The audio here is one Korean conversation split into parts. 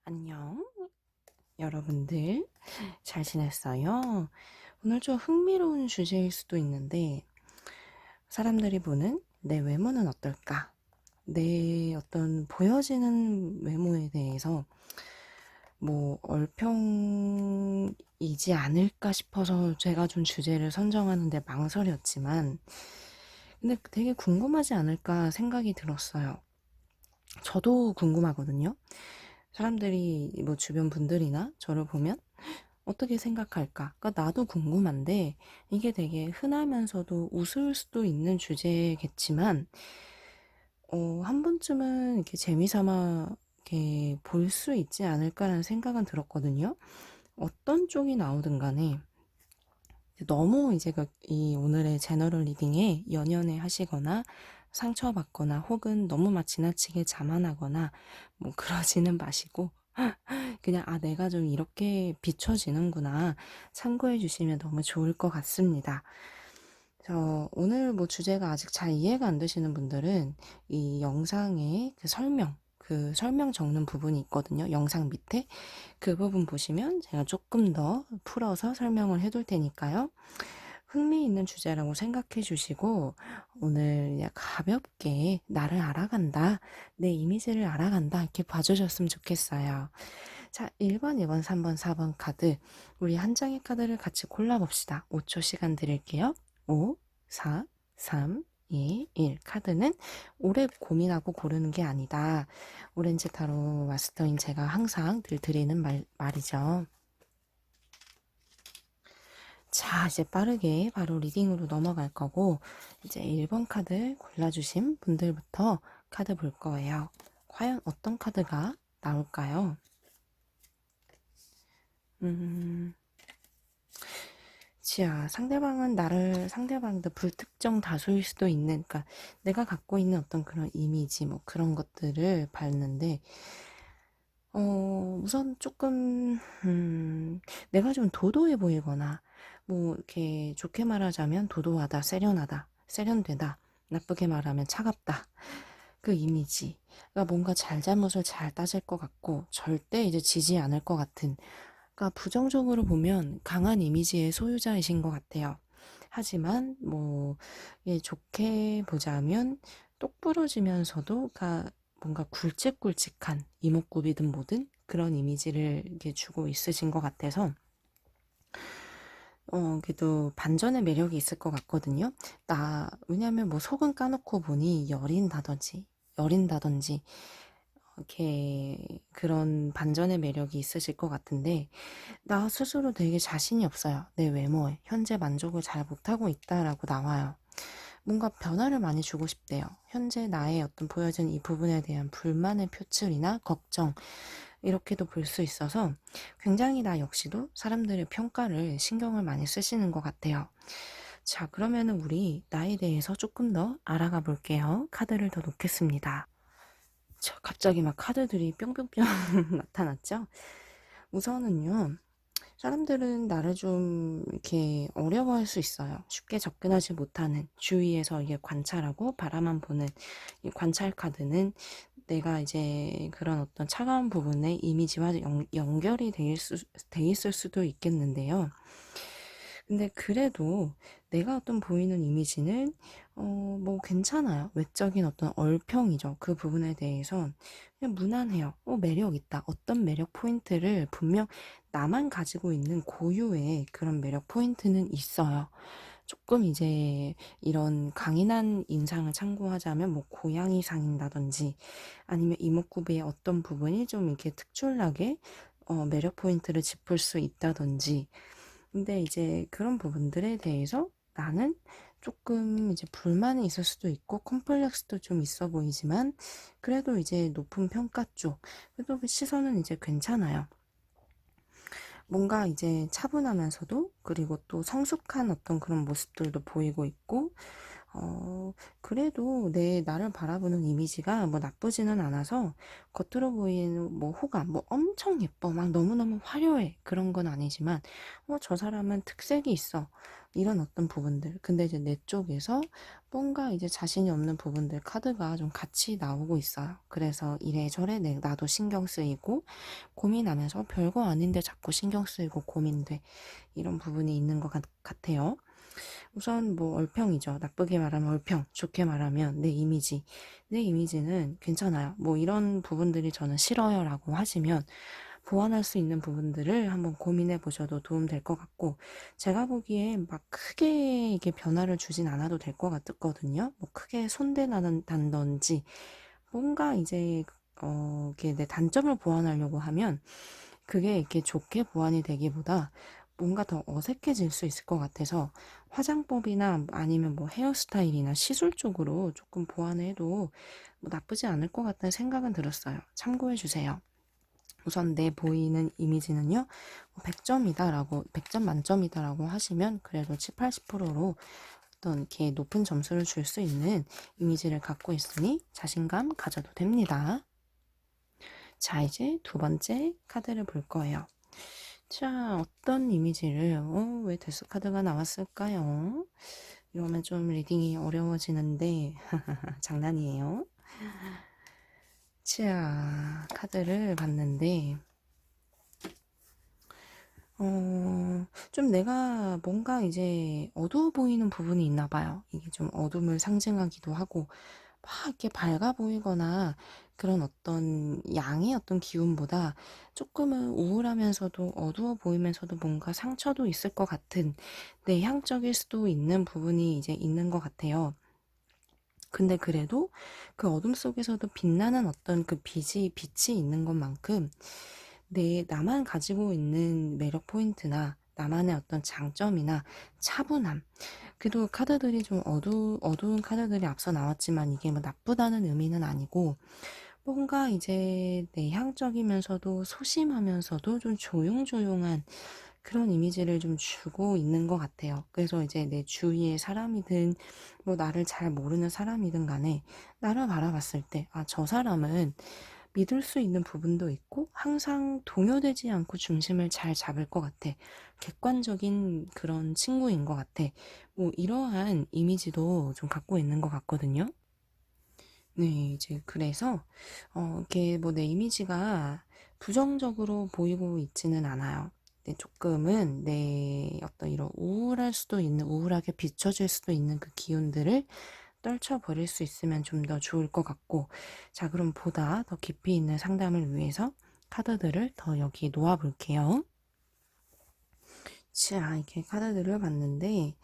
안녕, 여러분들. 잘 지냈어요? 오늘 좀 흥미로운 주제일 수도 있는데, 사람들이 보는 내 외모는 어떨까? 내 어떤 보여지는 외모에 대해서 얼평이지 않을까 싶어서 제가 좀 주제를 선정하는데 망설였지만, 근데 되게 궁금하지 않을까 생각이 들었어요. 저도 궁금하거든요. 사람들이 주변 분들이나 저를 보면 어떻게 생각할까? 그러니까 나도 궁금한데 이게 되게 흔하면서도 웃을 수도 있는 주제겠지만 한 번쯤은 이렇게 재미삼아 이렇게 볼 수 있지 않을까라는 생각은 들었거든요. 어떤 쪽이 나오든 간에 너무 이제 이 오늘의 제너럴 리딩에 연연해 하시거나 상처받거나 혹은 너무 막 지나치게 자만하거나 그러지는 마시고 그냥 내가 좀 이렇게 비춰지는구나 참고해 주시면 너무 좋을 것 같습니다. 오늘 주제가 아직 잘 이해가 안 되시는 분들은 이 영상의 그 설명 적는 부분이 있거든요. 영상 밑에 그 부분 보시면 제가 조금 더 풀어서 설명을 해둘 테니까요. 흥미있는 주제라고 생각해 주시고 오늘 그냥 가볍게 나를 알아간다, 내 이미지를 알아간다 이렇게 봐주셨으면 좋겠어요. 자, 1번, 2번, 3번, 4번 카드 우리 한 장의 카드를 같이 골라봅시다. 5초 시간 드릴게요. 5, 4, 3, 2, 1 카드는 오래 고민하고 고르는 게 아니다. 오렌지 타로 마스터인 제가 항상 늘 드리는 말이죠. 자, 이제 빠르게 바로 리딩으로 넘어갈 거고, 이제 1번 카드 골라주신 분들부터 카드 볼 거예요. 과연 어떤 카드가 나올까요? 자, 상대방도 불특정 다수일 수도 있는, 그러니까 내가 갖고 있는 어떤 그런 이미지, 그런 것들을 봤는데, 우선 조금, 내가 좀 도도해 보이거나, 이렇게 좋게 말하자면 도도하다, 세련하다, 세련되다, 나쁘게 말하면 차갑다. 그 이미지. 그러니까 뭔가 잘잘못을 잘 따질 것 같고, 절대 이제 지지 않을 것 같은, 그러니까 부정적으로 보면 강한 이미지의 소유자이신 것 같아요. 하지만, 예, 좋게 보자면, 똑부러지면서도, 그러니까 뭔가 굵직굵직한 이목구비든 뭐든 그런 이미지를 이렇게 주고 있으신 것 같아서 그래도 반전의 매력이 있을 것 같거든요. 왜냐면 속은 까놓고 보니 여린다든지 이렇게 그런 반전의 매력이 있으실 것 같은데 나 스스로 되게 자신이 없어요. 내 외모에 현재 만족을 잘 못하고 있다라고 나와요. 뭔가 변화를 많이 주고 싶대요. 현재 나의 어떤 보여진 이 부분에 대한 불만의 표출이나 걱정, 이렇게도 볼 수 있어서 굉장히 나 역시도 사람들의 평가를 신경을 많이 쓰시는 것 같아요. 자, 그러면은 우리 나에 대해서 조금 더 알아가 볼게요. 카드를 더 놓겠습니다. 자, 갑자기 막 카드들이 뿅뿅뿅 나타났죠? 우선은요, 사람들은 나를 좀 이렇게 어려워할 수 있어요. 쉽게 접근하지 못하는 주위에서 이게 관찰하고 바라만 보는 이 관찰 카드는 내가 이제 그런 어떤 차가운 부분에 이미지와 연결이 돼 있을 수도 있겠는데요. 근데 그래도 내가 어떤 보이는 이미지는 괜찮아요. 외적인 어떤 얼평이죠. 그 부분에 대해서 그냥 무난해요. 매력 있다. 어떤 매력 포인트를 분명 나만 가지고 있는 고유의 그런 매력 포인트는 있어요. 조금 이제 이런 강인한 인상을 참고하자면 고양이 상인다든지 아니면 이목구비의 어떤 부분이 좀 이렇게 특출나게 매력 포인트를 짚을 수 있다든지 근데 이제 그런 부분들에 대해서 나는 조금 이제 불만이 있을 수도 있고 컴플렉스도 좀 있어 보이지만 그래도 이제 높은 평가 쪽 그래도 그 시선은 이제 괜찮아요. 뭔가 이제 차분하면서도 그리고 또 성숙한 어떤 그런 모습들도 보이고 있고 그래도 나를 바라보는 이미지가 뭐 나쁘지는 않아서 겉으로 보이는 뭐 호감, 뭐 엄청 예뻐, 막 너무너무 화려해. 그런 건 아니지만, 저 사람은 특색이 있어. 이런 어떤 부분들. 근데 이제 내 쪽에서 뭔가 이제 자신이 없는 부분들 카드가 좀 같이 나오고 있어요. 그래서 이래저래 나도 신경 쓰이고 고민하면서 별거 아닌데 자꾸 신경 쓰이고 고민돼. 이런 부분이 있는 것 같아요. 우선 뭐 얼평이죠. 나쁘게 말하면 얼평, 좋게 말하면 내 이미지. 내 이미지는 괜찮아요. 뭐 이런 부분들이 저는 싫어요 라고 하시면 보완할 수 있는 부분들을 한번 고민해 보셔도 도움 될 것 같고, 제가 보기에 막 크게 이게 변화를 주진 않아도 될 것 같거든요. 뭐 크게 손대나는 단던지 뭔가 이제 이게 내 단점을 보완하려고 하면 그게 이렇게 좋게 보완이 되기보다 뭔가 더 어색해질 수 있을 것 같아서 화장법이나 아니면 뭐 헤어스타일이나 시술 쪽으로 조금 보완해도 뭐 나쁘지 않을 것 같다는 생각은 들었어요. 참고해 주세요. 우선 내 보이는 이미지는요, 100점이다라고, 100점 만점이다라고 하시면 그래도 7, 80%로 어떤 이렇게 높은 점수를 줄 수 있는 이미지를 갖고 있으니 자신감 가져도 됩니다. 자, 이제 두 번째 카드를 볼 거예요. 자, 어떤 이미지를, 왜 데스 카드가 나왔을까요? 이러면 좀 리딩이 어려워지는데, 장난이에요. 자, 카드를 봤는데, 좀 내가 뭔가 이제 어두워 보이는 부분이 있나 봐요. 이게 좀 어둠을 상징하기도 하고, 막 이렇게 밝아 보이거나 그런 어떤 양의 어떤 기운보다 조금은 우울하면서도 어두워 보이면서도 뭔가 상처도 있을 것 같은 내향적일 수도 있는 부분이 이제 있는 것 같아요. 근데 그래도 그 어둠 속에서도 빛나는 어떤 그 빛이 있는 것만큼 나만 가지고 있는 매력 포인트나 나만의 어떤 장점이나 차분함. 그래도 카드들이 좀 어두운 카드들이 앞서 나왔지만 이게 뭐 나쁘다는 의미는 아니고 뭔가 이제 내향적이면서도 소심하면서도 좀 조용조용한 그런 이미지를 좀 주고 있는 것 같아요. 그래서 이제 내 주위의 사람이든 뭐 나를 잘 모르는 사람이든 간에 나를 바라봤을 때, 아, 저 사람은 믿을 수 있는 부분도 있고 항상 동요되지 않고 중심을 잘 잡을 것 같아. 객관적인 그런 친구인 것 같아. 뭐 이러한 이미지도 좀 갖고 있는 것 같거든요. 네, 이제 그래서 이게 뭐 내 이미지가 부정적으로 보이고 있지는 않아요. 근데 조금은 내 어떤 이런 우울하게 비춰질 수도 있는 그 기운들을 떨쳐버릴 수 있으면 좀 더 좋을 것 같고, 자, 그럼 보다 더 깊이 있는 상담을 위해서 카드들을 더 여기 놓아 볼게요. 자, 이렇게 카드들을 봤는데,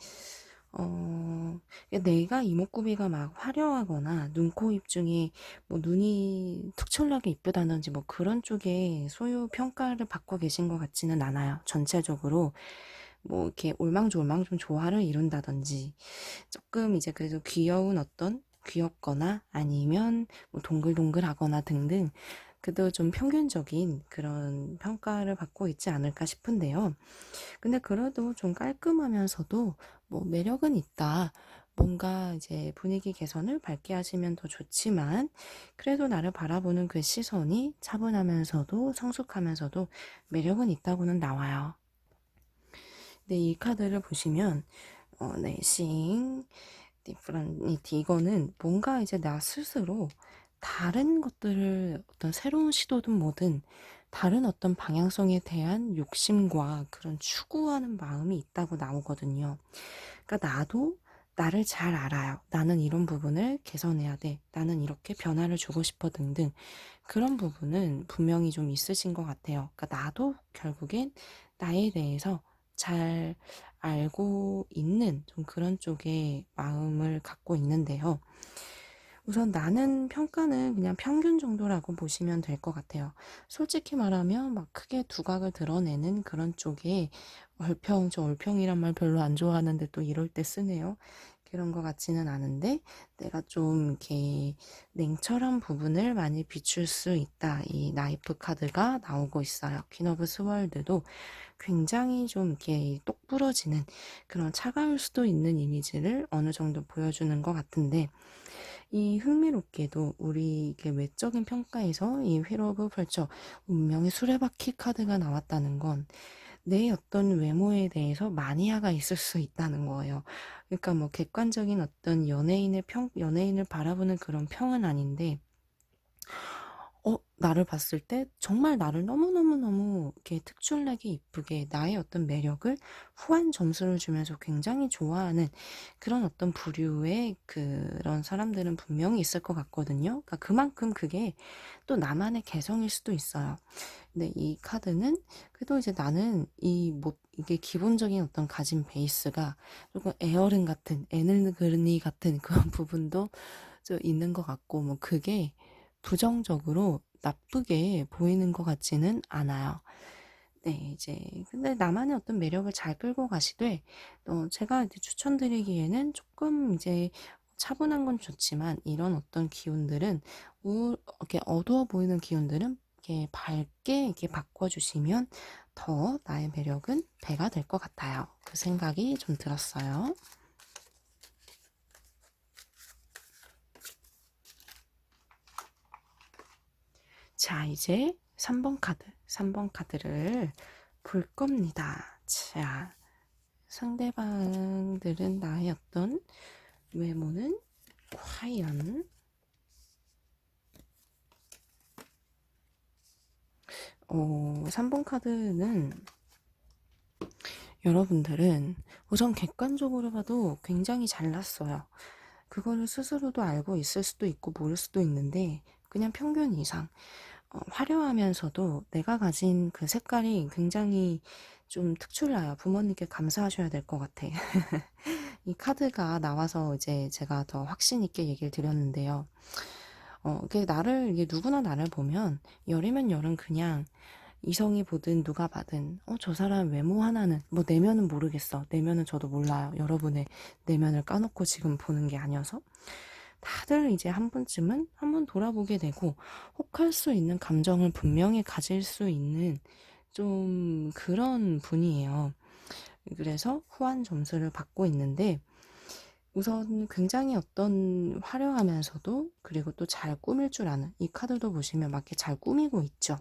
내가 이목구비가 막 화려하거나 눈, 코, 입 중에 뭐 눈이 특출나게 이쁘다든지 뭐 그런 쪽에 소유 평가를 받고 계신 것 같지는 않아요. 전체적으로 뭐 이렇게 올망졸망 좀 조화를 이룬다든지 조금 이제 그래도 귀엽거나 아니면 뭐 동글동글하거나 등등 그래도 좀 평균적인 그런 평가를 받고 있지 않을까 싶은데요. 근데 그래도 좀 깔끔하면서도 뭐 매력은 있다. 뭔가 이제 분위기 개선을 밝게 하시면 더 좋지만 그래도 나를 바라보는 그 시선이 차분하면서도 성숙하면서도 매력은 있다고는 나와요. 근데 이 카드를 보시면 네, 싱 디프런니티 이거는 뭔가 이제 나 스스로 다른 것들을 어떤 새로운 시도든 뭐든 다른 어떤 방향성에 대한 욕심과 그런 추구하는 마음이 있다고 나오거든요. 그러니까 나도 나를 잘 알아요. 나는 이런 부분을 개선해야 돼. 나는 이렇게 변화를 주고 싶어 등등 그런 부분은 분명히 좀 있으신 것 같아요. 그러니까 나도 결국엔 나에 대해서 잘 알고 있는 좀 그런 쪽의 마음을 갖고 있는데요. 우선 나는 평가는 그냥 평균 정도라고 보시면 될 것 같아요. 솔직히 말하면 막 크게 두각을 드러내는 그런 쪽에 저 얼평이란 말 별로 안 좋아하는데 또 이럴 때 쓰네요. 그런 것 같지는 않은데 내가 좀 이렇게 냉철한 부분을 많이 비출 수 있다. 이 나이프 카드가 나오고 있어요. 퀸 오브 스월드도 굉장히 좀 이렇게 똑 부러지는 그런 차가울 수도 있는 이미지를 어느 정도 보여주는 것 같은데 이 흥미롭게도 우리 이게 외적인 평가에서 이 휠 오브 펄처 운명의 수레바퀴 카드가 나왔다는 건 내 어떤 외모에 대해서 마니아가 있을 수 있다는 거예요. 그러니까 뭐 객관적인 어떤 연예인을 바라보는 그런 평은 아닌데 나를 봤을 때 정말 나를 너무너무너무 이렇게 특출나게 이쁘게 나의 어떤 매력을 후한 점수를 주면서 굉장히 좋아하는 그런 어떤 부류의 그런 사람들은 분명히 있을 것 같거든요. 그러니까 그만큼 그게 또 나만의 개성일 수도 있어요. 근데 이 카드는 그래도 이제 나는 이게 기본적인 어떤 가진 베이스가 조금 에어른 같은, 에너그니 같은 그런 부분도 좀 있는 것 같고, 뭐 그게 부정적으로 나쁘게 보이는 것 같지는 않아요. 네, 이제, 근데 나만의 어떤 매력을 잘 끌고 가시되, 제가 이제 추천드리기에는 조금 이제 차분한 건 좋지만, 이런 어떤 기운들은, 이렇게 어두워 보이는 기운들은 이렇게 밝게 이렇게 바꿔주시면 더 나의 매력은 배가 될 것 같아요. 그 생각이 좀 들었어요. 자, 이제 3번 카드, 3번 카드를 볼 겁니다. 자, 상대방들은 나의 어떤 외모는 과연 3번 카드는 여러분들은 우선 객관적으로 봐도 굉장히 잘났어요. 그거를 스스로도 알고 있을 수도 있고 모를 수도 있는데 그냥 평균 이상 화려하면서도 내가 가진 그 색깔이 굉장히 좀 특출나요. 부모님께 감사하셔야 될 것 같아. 이 카드가 나와서 이제 제가 더 확신 있게 얘기를 드렸는데요. 이게 누구나 나를 보면 열이면 열은 그냥 이성이 보든 누가 봐든 저 사람 외모 하나는 뭐 내면은 모르겠어. 내면은 저도 몰라요. 여러분의 내면을 까놓고 지금 보는 게 아니어서 다들 이제 한 번쯤은 한번 돌아보게 되고 혹할 수 있는 감정을 분명히 가질 수 있는 좀 그런 분이에요. 그래서 후한 점수를 받고 있는데 우선 굉장히 어떤 화려하면서도 그리고 또 잘 꾸밀 줄 아는 이 카드도 보시면 막 이렇게 잘 꾸미고 있죠.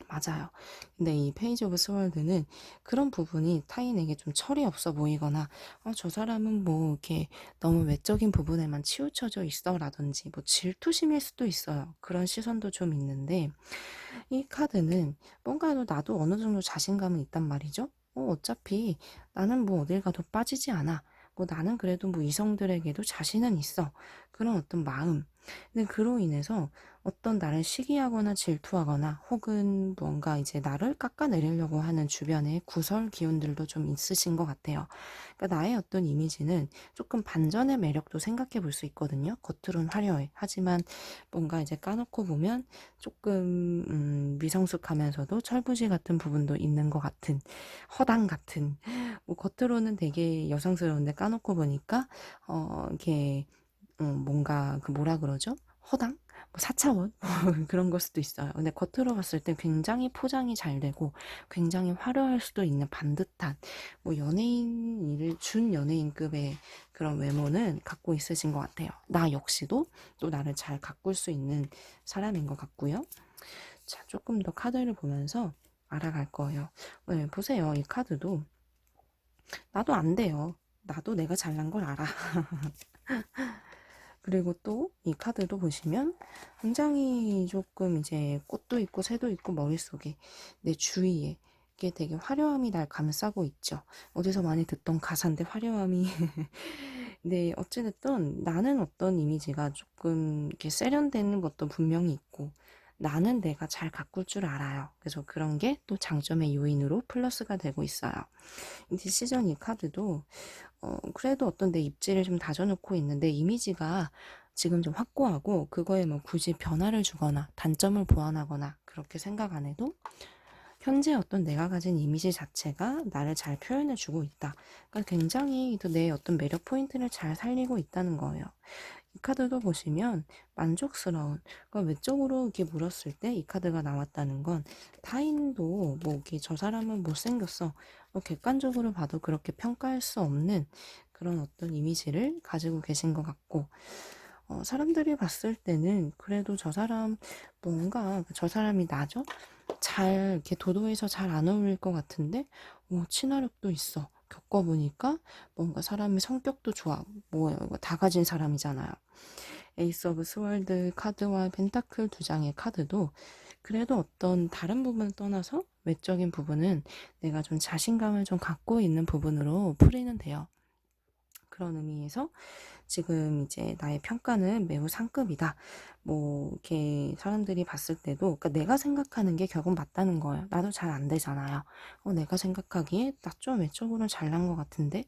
맞아요. 근데 이 페이지 오브 스월드는 그런 부분이 타인에게 좀 철이 없어 보이거나 저 사람은 뭐 이렇게 너무 외적인 부분에만 치우쳐져 있어 라든지 뭐 질투심일 수도 있어요. 그런 시선도 좀 있는데 이 카드는 뭔가 나도 어느 정도 자신감은 있단 말이죠. 어차피 나는 뭐 어딜 가도 빠지지 않아. 뭐 나는 그래도 뭐 이성들에게도 자신은 있어. 그런 어떤 마음. 근데 그로 인해서 어떤 나를 시기하거나 질투하거나 혹은 뭔가 이제 나를 깎아내리려고 하는 주변의 구설 기운들도 좀 있으신 것 같아요. 그러니까 나의 어떤 이미지는 조금 반전의 매력도 생각해 볼 수 있거든요. 겉으론 화려해. 하지만 뭔가 이제 까놓고 보면 조금 미성숙하면서도 철부지 같은 부분도 있는 것 같은 허당 같은 뭐 겉으로는 되게 여성스러운데 까놓고 보니까 이렇게 뭔가 그 뭐라 그러죠? 허당? 뭐 4차원? 그런 걸 수도 있어요. 근데 겉으로 봤을 때 굉장히 포장이 잘 되고 굉장히 화려할 수도 있는 반듯한 뭐 준 연예인급의 그런 외모는 갖고 있으신 것 같아요. 나 역시도 또 나를 잘 가꿀 수 있는 사람인 것 같고요. 자, 조금 더 카드를 보면서 알아갈 거예요. 네, 보세요. 이 카드도 나도 안 돼요. 나도 내가 잘난 걸 알아. 그리고 또 이 카드도 보시면 굉장히 조금 이제 꽃도 있고 새도 있고 머릿속에 내 주위에 이게 되게 화려함이 날 감싸고 있죠. 어디서 많이 듣던 가사인데 화려함이 네, 어찌됐든 나는 어떤 이미지가 조금 이렇게 세련되는 것도 분명히 있고 나는 내가 잘 가꿀 줄 알아요. 그래서 그런 게 또 장점의 요인으로 플러스가 되고 있어요. 이 디시전 이 카드도 그래도 어떤 내 입지를 좀 다져놓고 있는데 이미지가 지금 좀 확고하고 그거에 뭐 굳이 변화를 주거나 단점을 보완하거나 그렇게 생각 안 해도 현재 어떤 내가 가진 이미지 자체가 나를 잘 표현해주고 있다. 그러니까 굉장히 또 내 어떤 매력 포인트를 잘 살리고 있다는 거예요. 이 카드도 보시면 만족스러운, 그러니까 외적으로 이렇게 물었을 때 이 카드가 나왔다는 건 타인도 뭐 이렇게 저 사람은 못생겼어, 객관적으로 봐도 그렇게 평가할 수 없는 그런 어떤 이미지를 가지고 계신 것 같고, 사람들이 봤을 때는 그래도 저 사람 뭔가 저 사람이 나죠? 잘 이렇게 도도해서 잘 안 어울릴 것 같은데, 친화력도 있어. 겪어보니까 뭔가 사람의 성격도 좋아. 뭐예요? 이거 다 가진 사람이잖아요. 에이스 오브 스월드 카드와 펜타클 두 장의 카드도 그래도 어떤 다른 부분을 떠나서 외적인 부분은 내가 좀 자신감을 좀 갖고 있는 부분으로 풀이는 돼요. 그런 의미에서 지금 이제 나의 평가는 매우 상급이다. 뭐 이렇게 사람들이 봤을 때도, 그러니까 내가 생각하는 게 결국 맞다는 거예요. 나도 잘 안 되잖아요. 내가 생각하기에 나 좀 외적으로는 잘난 것 같은데,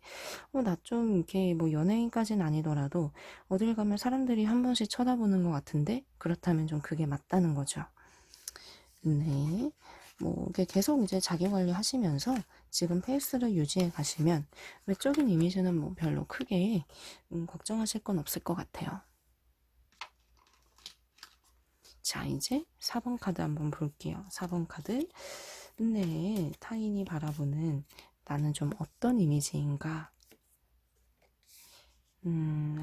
나 좀 이렇게 뭐 연예인까지는 아니더라도 어딜 가면 사람들이 한 번씩 쳐다보는 것 같은데, 그렇다면 좀 그게 맞다는 거죠. 네. 뭐 이게 계속 이제 자기 관리하시면서 지금 페이스를 유지해 가시면 외적인 이미지는 뭐 별로 크게 걱정하실 건 없을 것 같아요. 자, 이제 4번 카드 한번 볼게요. 4번 카드. 네, 타인이 바라보는 나는 좀 어떤 이미지인가?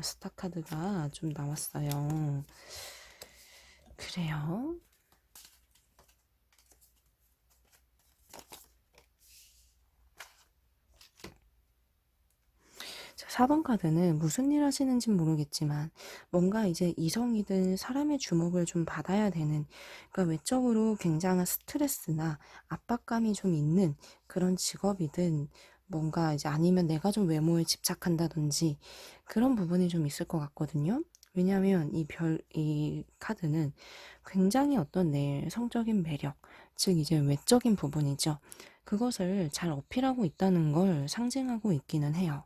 스타 카드가 좀 나왔어요. 그래요. 자, 4번 카드는 무슨 일 하시는지 모르겠지만 뭔가 이제 이성이든 사람의 주목을 좀 받아야 되는, 그러니까 외적으로 굉장한 스트레스나 압박감이 좀 있는 그런 직업이든, 뭔가 이제 아니면 내가 좀 외모에 집착한다든지 그런 부분이 좀 있을 것 같거든요. 왜냐하면 이 카드는 굉장히 어떤 내 성적인 매력, 즉 이제 외적인 부분이죠. 그것을 잘 어필하고 있다는 걸 상징하고 있기는 해요.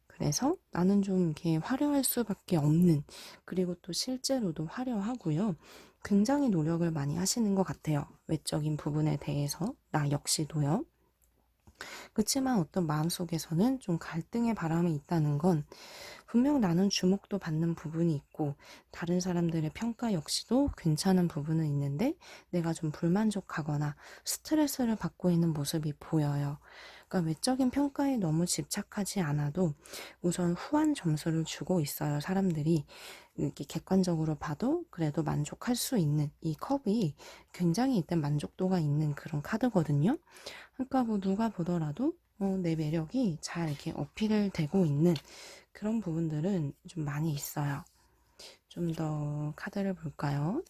그래서 나는 좀 이렇게 화려할 수밖에 없는, 그리고 또 실제로도 화려하고요. 굉장히 노력을 많이 하시는 것 같아요. 외적인 부분에 대해서 나 역시도요. 그렇지만 어떤 마음속에서는 좀 갈등의 바람이 있다는 건, 분명 나는 주목도 받는 부분이 있고 다른 사람들의 평가 역시도 괜찮은 부분은 있는데 내가 좀 불만족하거나 스트레스를 받고 있는 모습이 보여요. 그러니까 외적인 평가에 너무 집착하지 않아도 우선 후한 점수를 주고 있어요. 사람들이 이렇게 객관적으로 봐도 그래도 만족할 수 있는, 이 컵이 굉장히 일단 만족도가 있는 그런 카드거든요. 그러니까 뭐 누가 보더라도 내 매력이 잘 이렇게 어필을 되고 있는 그런 부분들은 좀 많이 있어요. 좀 더 카드를 볼까요?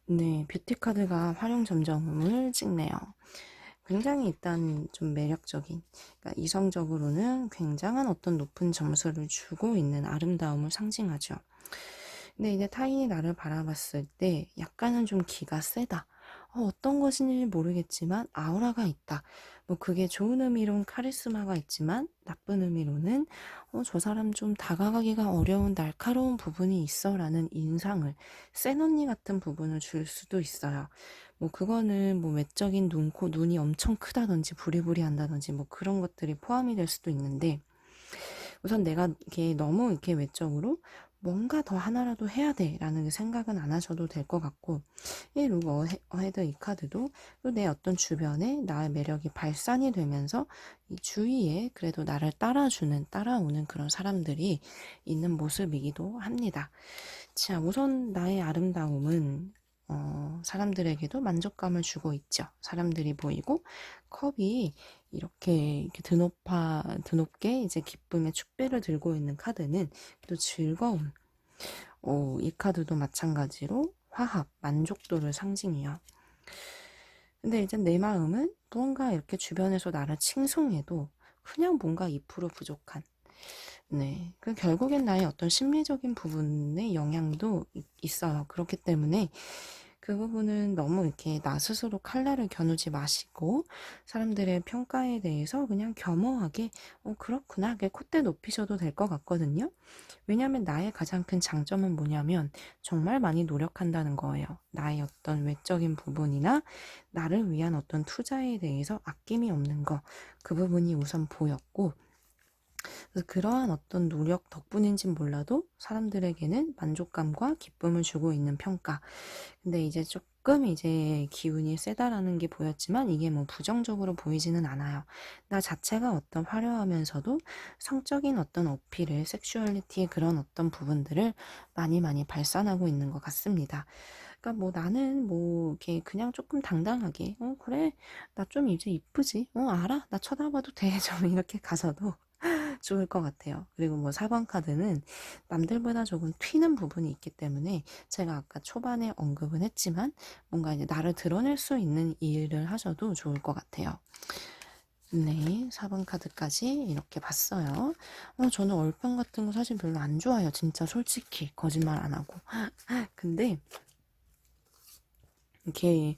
네, 뷰티 카드가 활용 점정을 찍네요. 굉장히 일단 좀 매력적인, 그러니까 이성적으로는 굉장한 어떤 높은 점수를 주고 있는 아름다움을 상징하죠. 근데 이제 타인이 나를 바라봤을 때 약간은 좀 기가 세다. 어떤 것인지 모르겠지만 아우라가 있다. 뭐 그게 좋은 의미로는 카리스마가 있지만 나쁜 의미로는 저 사람 좀 다가가기가 어려운 날카로운 부분이 있어 라는 인상을, 센 언니 같은 부분을 줄 수도 있어요. 뭐 그거는 뭐 외적인 눈이 엄청 크다든지 부리부리 한다든지 뭐 그런 것들이 포함이 될 수도 있는데, 우선 내가 이렇게 너무 이렇게 외적으로 뭔가 더 하나라도 해야 돼 라는 생각은 안 하셔도 될 것 같고, 이 루그 어헤드 이 카드도 또 내 어떤 주변에 나의 매력이 발산이 되면서 이 주위에 그래도 나를 따라오는 그런 사람들이 있는 모습이기도 합니다. 자, 우선 나의 아름다움은 사람들에게도 만족감을 주고 있죠. 사람들이 보이고 컵이 이렇게 드높게 이제 기쁨의 축배를 들고 있는 카드는 또 즐거움. 이 카드도 마찬가지로 화합, 만족도를 상징해요. 근데 이제 내 마음은 무언가 이렇게 주변에서 나를 칭송해도 그냥 뭔가 2% 부족한. 네. 결국엔 나의 어떤 심리적인 부분의 영향도 있어요. 그렇기 때문에 그 부분은 너무 이렇게 나 스스로 칼날을 겨누지 마시고 사람들의 평가에 대해서 그냥 겸허하게 그렇구나 이렇게 콧대 높이셔도 될 것 같거든요. 왜냐하면 나의 가장 큰 장점은 뭐냐면 정말 많이 노력한다는 거예요. 나의 어떤 외적인 부분이나 나를 위한 어떤 투자에 대해서 아낌이 없는 거, 그 부분이 우선 보였고, 그래서 그러한 어떤 노력 덕분인진 몰라도 사람들에게는 만족감과 기쁨을 주고 있는 평가. 근데 이제 조금 이제 기운이 세다라는 게 보였지만 이게 뭐 부정적으로 보이지는 않아요. 나 자체가 어떤 화려하면서도 성적인 어떤 어필을, 섹슈얼리티의 그런 어떤 부분들을 많이 많이 발산하고 있는 것 같습니다. 그러니까 뭐 나는 뭐 이렇게 그냥 조금 당당하게 그래 나 좀 이제 이쁘지 알아 나 쳐다봐도 돼 좀 이렇게 가서도 좋을 것 같아요. 그리고 뭐 4번 카드는 남들보다 조금 튀는 부분이 있기 때문에 제가 아까 초반에 언급은 했지만 뭔가 이제 나를 드러낼 수 있는 일을 하셔도 좋을 것 같아요. 네, 4번 카드까지 이렇게 봤어요. 저는 얼평 같은 거 사실 별로 안 좋아해요. 진짜 솔직히 거짓말 안 하고. 근데 이렇게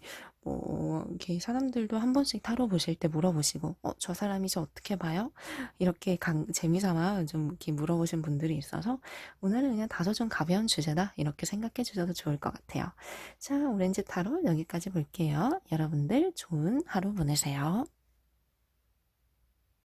이렇게 사람들도 한 번씩 타로 보실 때 물어보시고 저 사람이 저 어떻게 봐요? 이렇게 재미삼아 좀 이렇게 물어보신 분들이 있어서 오늘은 그냥 다소 좀 가벼운 주제다 이렇게 생각해 주셔도 좋을 것 같아요. 자, 오렌지 타로 여기까지 볼게요. 여러분들 좋은 하루 보내세요.